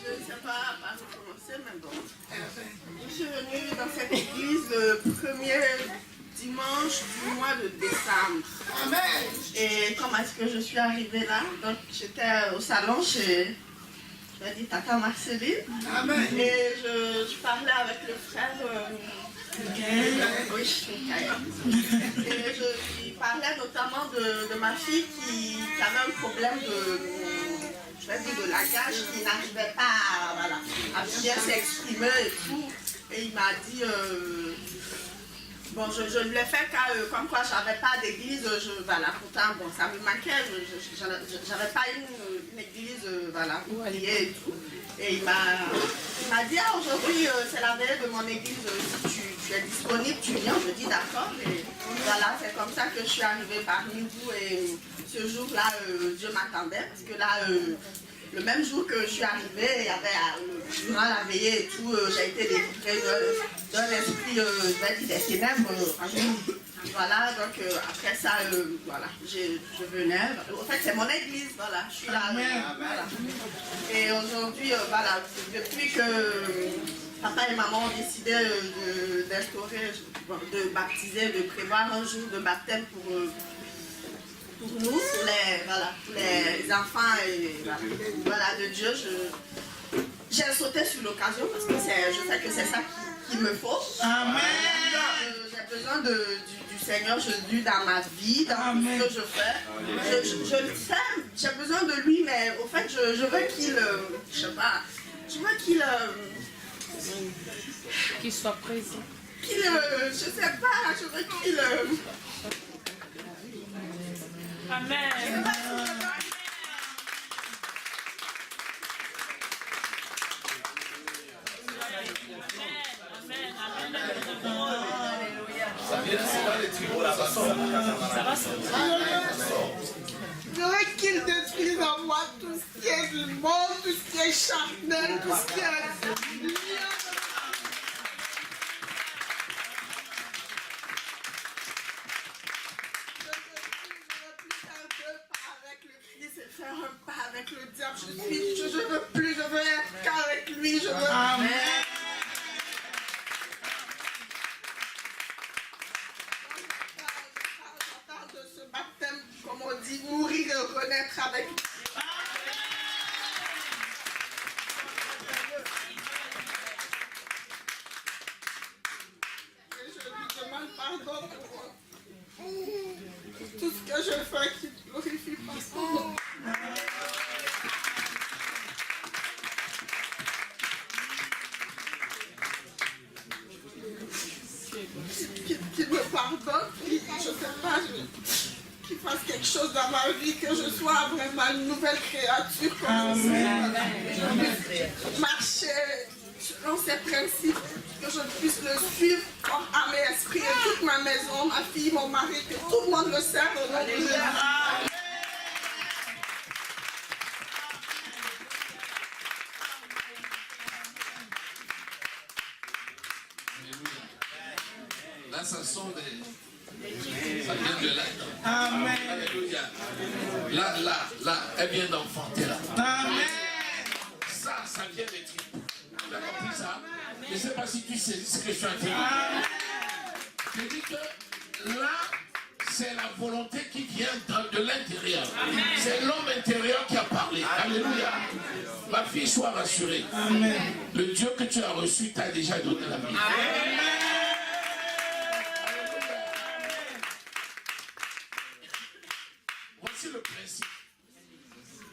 ne sais pas par où commencer, mais bon. Je suis venue dans cette église le premier dimanche du mois de décembre. Amen. Et comment est-ce que je suis arrivée là? Donc j'étais au salon chez, je vais dire, Tata Marceline. Amen. Et je parlais avec le frère. Oui, et je lui parlais notamment de ma fille qui avait un problème je vais dire, de langage, qui n'arrivait pas à bien s'exprimer et tout. Et il m'a dit, bon, je lui ai fait comme quoi j'avais pas d'église, pourtant, bon, ça me manquait, j'avais pas une église, où prier et tout. Et il m'a dit, aujourd'hui, c'est la veille de mon église, si tu es disponible, tu viens. Je dis d'accord. Et voilà, c'est comme ça que je suis arrivée parmi vous. Et ce jour-là, Dieu m'attendait. Parce que là, le même jour que je suis arrivée, il y avait, durant la veillée et tout, j'ai été délivrée d'un esprit, je vais dire, des ténèbres. Voilà, donc après ça, voilà, je venais. En fait, c'est mon église, voilà, je suis là. Voilà. Et aujourd'hui, voilà, depuis que papa et maman ont décidé d'instaurer, de baptiser, de prévoir un jour de baptême pour nous, pour les enfants et, voilà, de Dieu, j'ai sauté sur l'occasion parce que je sais que c'est ça qu'il me faut. Amen. J'ai besoin du Seigneur Jésus dans ma vie, dans tout ce que je fais. Je le sais, j'ai besoin de lui, mais au fait, je veux qu'il, je sais pas, je veux qu'il soit présent. Je sais pas, je veux qu'il... Amen. Je veux qu'il détruise en moi tout ce qui est du monde, tout ce qui est charnel, tout ce qui est... Faire un pas avec le diable, je ne veux plus, je veux être qu'avec lui, je veux... Amen. Je parle de ce baptême, comme on dit, mourir et renaître avec lui. Et je lui demande pardon pour tout ce que je fais qui ne glorifie pas son nom. Qu'il me pardonne, je ne sais pas, qu'il fasse quelque chose dans ma vie, que je sois vraiment une nouvelle créature, que je puisse marcher selon ses principes, que je puisse le suivre corps, âme et esprit, et toute ma maison, ma fille, mon mari, que tout le monde le serve au nom de Jésus. Là, ça sent ça vient de là. Amen. Alléluia. Là, elle vient d'enfanter là. Amen. Ça vient des tripes. Tu as compris ça? Je ne sais pas si tu sais ce que je suis en train de dire. Je dis que là, c'est la volonté qui vient de l'intérieur. C'est l'homme intérieur qui a parlé. Alléluia. Ma fille, sois rassurée. Amen. Le Dieu que tu as reçu t'a déjà donné la vie. Amen. Voici le principe.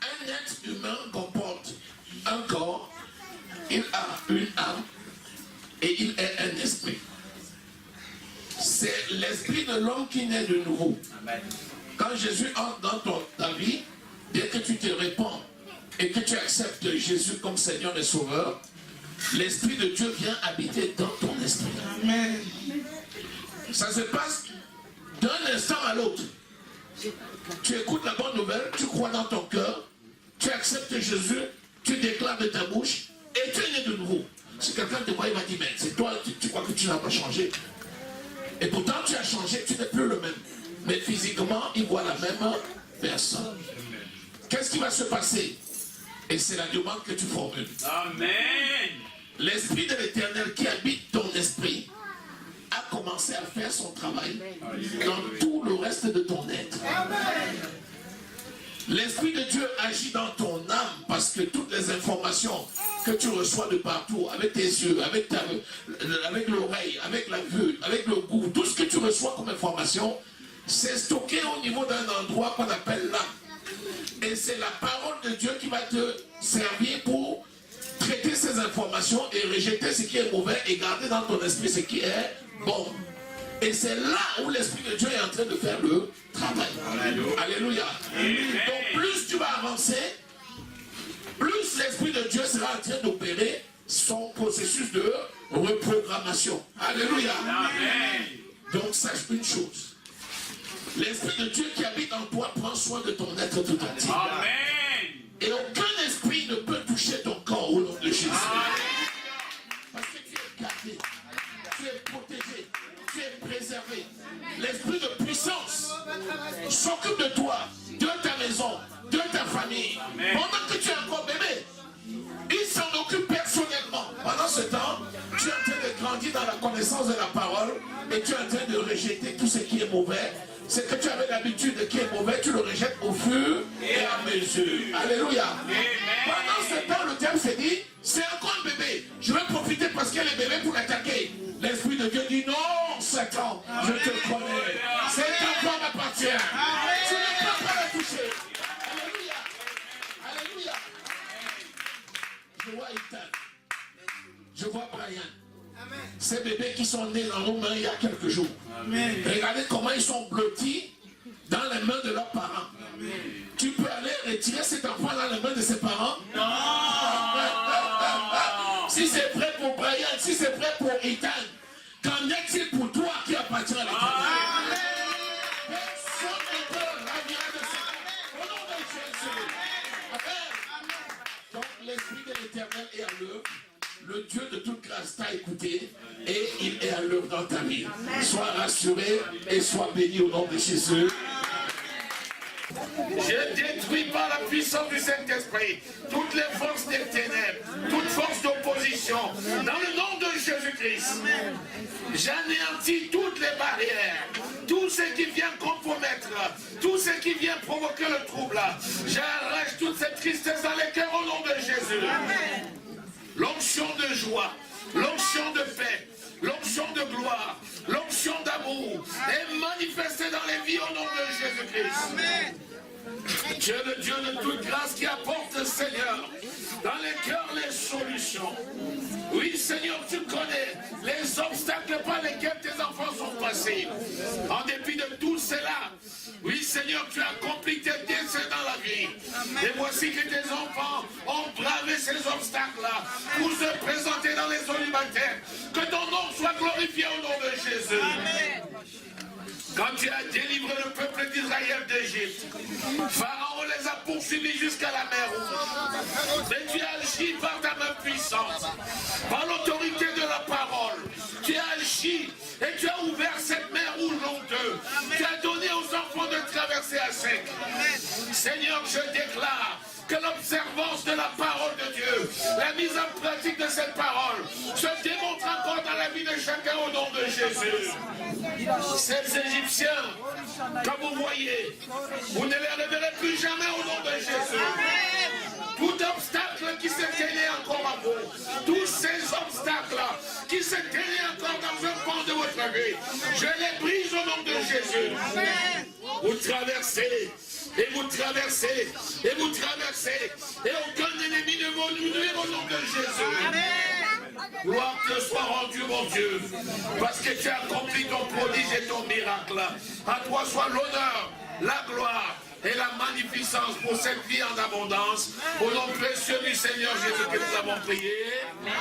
Un être humain comporte un corps, il a une âme et il est un esprit. C'est l'esprit de l'homme qui naît de nouveau. Quand Jésus entre dans ta vie, dès que tu te répands et que tu acceptes Jésus comme Seigneur et Sauveur, l'Esprit de Dieu vient habiter dans ton esprit. Amen. Ça se passe d'un instant à l'autre. Tu écoutes la bonne nouvelle, tu crois dans ton cœur, tu acceptes Jésus, tu déclares de ta bouche et tu es né de nouveau. Si quelqu'un te voit, il va dire, mais c'est toi, tu crois que tu n'as pas changé. Et pourtant tu as changé, tu n'es plus le même. Mais physiquement, il voit la même personne. Qu'est-ce qui va se passer? Et c'est la demande que tu formules. Amen. L'Esprit de l'Éternel qui habite ton esprit a commencé à faire son travail dans tout le reste de ton être. L'Esprit de Dieu agit dans ton âme parce que toutes les informations que tu reçois de partout, avec tes yeux, avec l'oreille, avec la vue, avec le goût, tout ce que tu reçois comme information, c'est stocké au niveau d'un endroit qu'on appelle l'âme. Et c'est la parole de Dieu qui va te servir pour traiter ces informations et rejeter ce qui est mauvais et garder dans ton esprit ce qui est bon. Et c'est là où l'Esprit de Dieu est en train de faire le travail. Alléluia. Donc plus tu vas avancer, plus l'Esprit de Dieu sera en train d'opérer son processus de reprogrammation. Alléluia. Donc sache une chose. L'Esprit de Dieu qui habite en toi prend soin de ton être tout entier. Et aucun esprit ne peut toucher ton corps au nom de Jésus. Parce que tu es gardé, tu es protégé, tu es préservé. L'esprit de puissance s'occupe de toi, de ta maison, de ta famille. Pendant que tu es encore bébé, il s'en occupe personnellement. Pendant ce temps, tu es en train de grandir dans la connaissance de la parole et tu es en train de rejeter tout ce qui est mauvais. Ce que tu avais l'habitude qui est mauvais, tu le rejettes au fur et à mesure. Alléluia. Pendant ce temps, le diable s'est dit, c'est encore un bébé. Je vais profiter parce qu'il y a les bébés pour l'attaquer. L'Esprit de Dieu dit, non, Satan, je te connais. Cet enfant m'appartient. Tu ne peux pas le toucher. Alléluia. Alléluia. Je vois Ethan. Je vois Brian. Ces bébés qui sont nés dans nos mains il y a quelques jours. Regardez comment ils sont blottis dans les mains de leurs parents. Tu peux aller retirer cet enfant dans les mains de ses parents? Si c'est prêt pour Brian, si c'est prêt pour Ethan, qu'en est-il pour toi qui appartient à l'Éternel? Personne ne peut ravir de ça. Au nom de Jésus. Amen. Donc l'Esprit de l'Éternel est à l'œuvre. Le Dieu de toute grâce t'a écouté et il est à l'œuvre dans ta vie. Sois rassuré et sois béni au nom de Jésus. Je détruis par la puissance du Saint-Esprit toutes les forces des ténèbres, toutes forces d'opposition, dans le nom de Jésus-Christ. J'anéantis toutes les barrières, tout ce qui vient compromettre, tout ce qui vient provoquer le trouble. J'arrache toute cette tristesse dans les cœurs au nom de Jésus. L'onction de joie, l'onction de paix, l'onction de gloire, l'onction d'amour est manifestée dans les vies au nom de Jésus-Christ. Tu es le Dieu de toute grâce qui apporte, Seigneur, dans les cœurs les solutions. Oui, Seigneur, tu connais les obstacles par lesquels tes enfants sont passés. En dépit de tout cela, oui, Seigneur, tu as accompli tes desseins dans la vie. Et voici que tes enfants ont bravé ces obstacles-là pour se présenter dans les eaux du baptême. Que ton nom soit glorifié au nom de Jésus. Quand tu as délivré le peuple d'Israël d'Égypte, Pharaon les a poursuivis jusqu'à la mer Rouge. Mais tu as agi par ta main puissante, par l'autorité de la parole. Tu as agi et tu as ouvert cette mer Rouge honteuse. Tu as donné aux enfants de traverser à sec. Seigneur, je déclare que l'observance de la parole de Dieu, la mise en pratique de cette parole, se démontre encore dans la vie de chacun au nom de Jésus. Ces Égyptiens, comme vous voyez, vous ne les reverrez plus jamais au nom de Jésus. Tout obstacle qui s'est tenu encore à vous, tous ces obstacles qui se tenaient encore dans un pan de votre vie, je les brise au nom de Jésus. Vous traversez. Et vous traversez, et vous traversez, et aucun ennemi ne va nous nuire au nom de Jésus. Amen. Gloire te soit rendue, mon Dieu, parce que tu as accompli ton prodige et ton miracle. À toi soit l'honneur, la gloire et la magnificence pour cette vie en abondance. Au nom précieux du Seigneur Jésus que nous avons prié. Amen.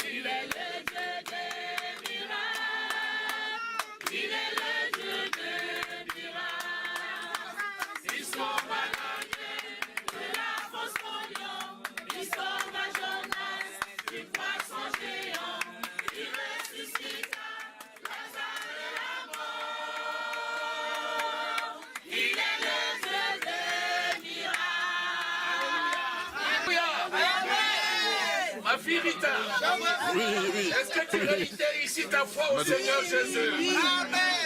Il est le Dieu des miracles. Il est le Dieu des miracles. Il sauve à l'année de la fausse religion. Il sauve à Jonas du poisson géant. Il ressuscita Lazare et la mort. fille Rita. Est-ce que tu réitères ici ta foi au Seigneur Jésus?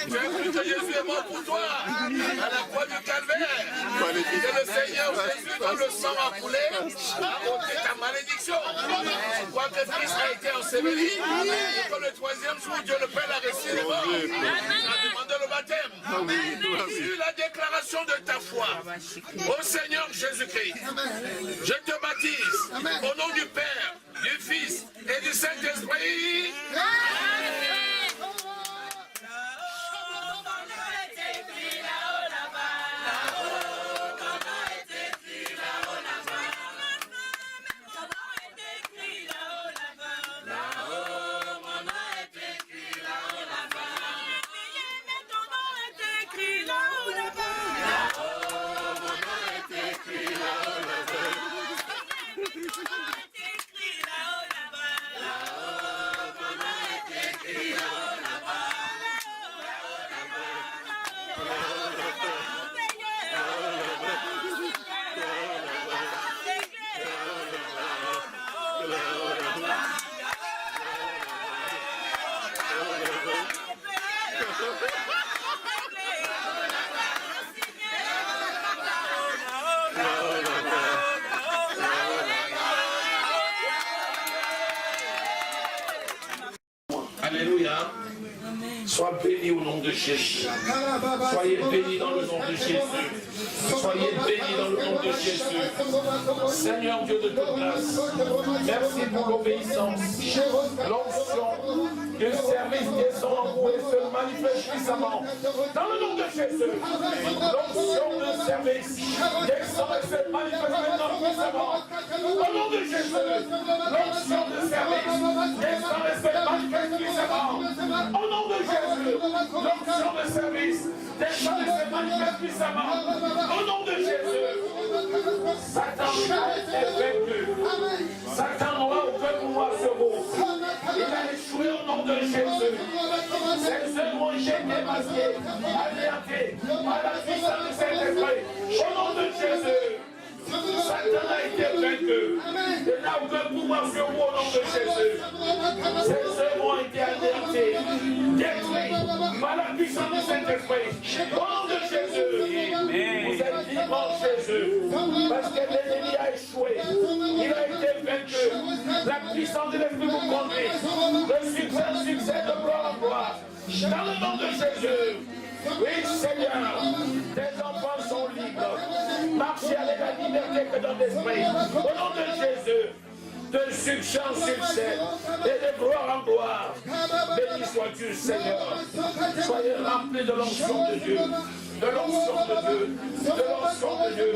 Tu as cru que Jésus est mort pour toi à la croix du calvaire. Et le Seigneur Jésus, dont le sang a coulé, a ôté ta malédiction. Tu crois que Christ a été enseveli et que le troisième jour, Dieu le Père l'a ressuscité des morts. Tu as demandé le baptême. Sur la déclaration de ta foi au Seigneur Jésus-Christ, je te baptise au nom du Père, du Fils et du Saint-Esprit. Alléluia. Sois béni au nom de Jésus. Soyez bénis dans le nom de Jésus. Soyez bénis dans le nom de Jésus. Seigneur Dieu de toute grâce, merci pour l'obéissance, l'onction, le service descend en vous et se manifeste puissamment. Dans le nom de Jésus, l'onction de service descend et se manifeste maintenant puissamment. Au nom de Jésus, l'onction de service descend et se manifeste puissamment. Au nom de Jésus, l'onction de service descend et se manifeste puissamment. Au nom de Jésus, Satan a été vaincu. Satan n'aura aucun pouvoir sur vous. Il a échoué au nom de Jésus. Ses œuvres ont été démasquées, anéanties par la puissance de Saint-Esprit. Au nom de Jésus, Satan a été vaincu. Il n'a aucun pouvoir sur vous au nom de Jésus. Ses œuvres ont été anéanties, détruites par la puissance de Saint-Esprit. Au nom de Jésus, vous êtes vivants Jésus, parce que l'ennemi a échoué. Il a été vaincu. La puissance de l'Esprit vous conduit. Le succès de gloire en gloire. Dans le nom de Jésus. Oui, Seigneur, tes enfants sont libres. Marchez avec la liberté que donne l'Esprit. Au nom de Jésus, de succès en succès et de gloire en gloire. Béni sois-tu, Seigneur. Soyez remplis de l'onction de Dieu. De l'onction de Dieu. De l'onction de Dieu.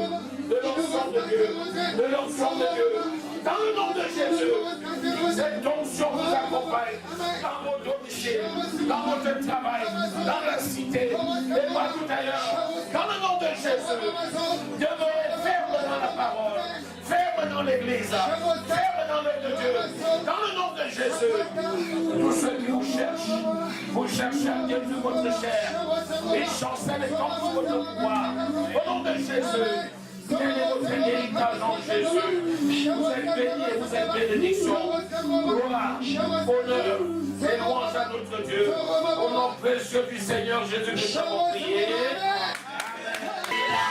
De l'onction de Dieu. De l'onction de Dieu. Dans le nom de Jésus, cette onction vous accompagne dans vos domiciles, dans votre travail, dans la cité et partout ailleurs. Dans le nom de Jésus, demeurez ferme dans la parole, ferme dans l'église, ferme dans l'œuvre de Dieu. Dans le nom de Jésus, tous ceux qui vous cherchez à détruire votre chair, et chancellent contre votre pouvoir. Au nom de Jésus, quel est votre héritage en Jésus? Vous êtes bénis et vous êtes bénédiction. Gloire, honneur et louange à notre Dieu. Au nom précieux du Seigneur Jésus, nous avons prié. Il a